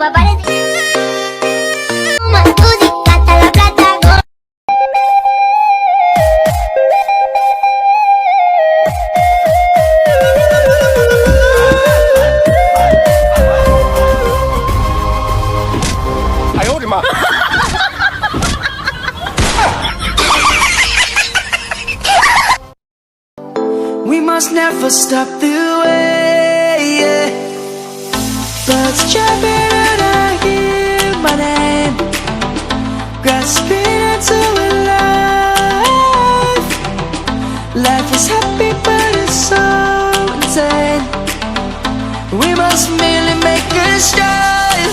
papá le más tú hasta la plata. Ay, ¡oh, ma! We must never stop the way, yeah. Birds chirping and I hear my name, grasping into life. Life is happy but it's so insane. We must merely make a start.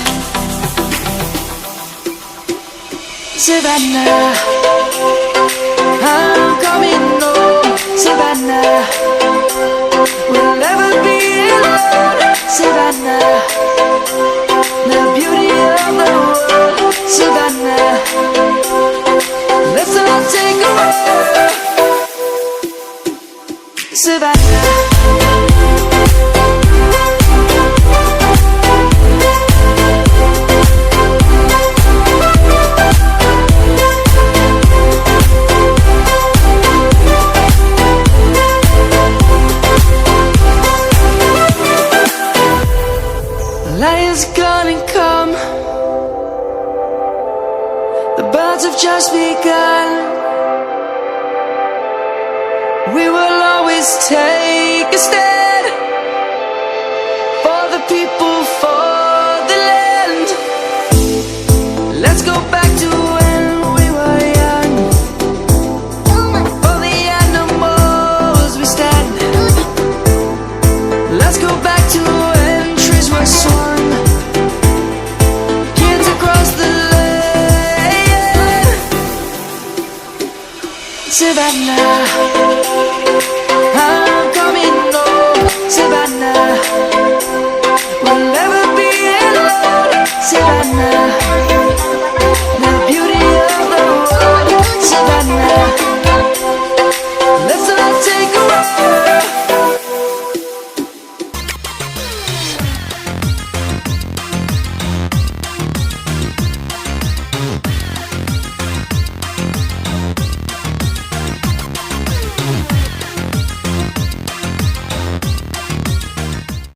Savannah, I'm coming home. Savannah, we'll never be alone. Savannah, the beauty of the world. Savannah, let's all take a walk. Savannah. Lion's gonna come. The birds have just begun. We will always take a stand.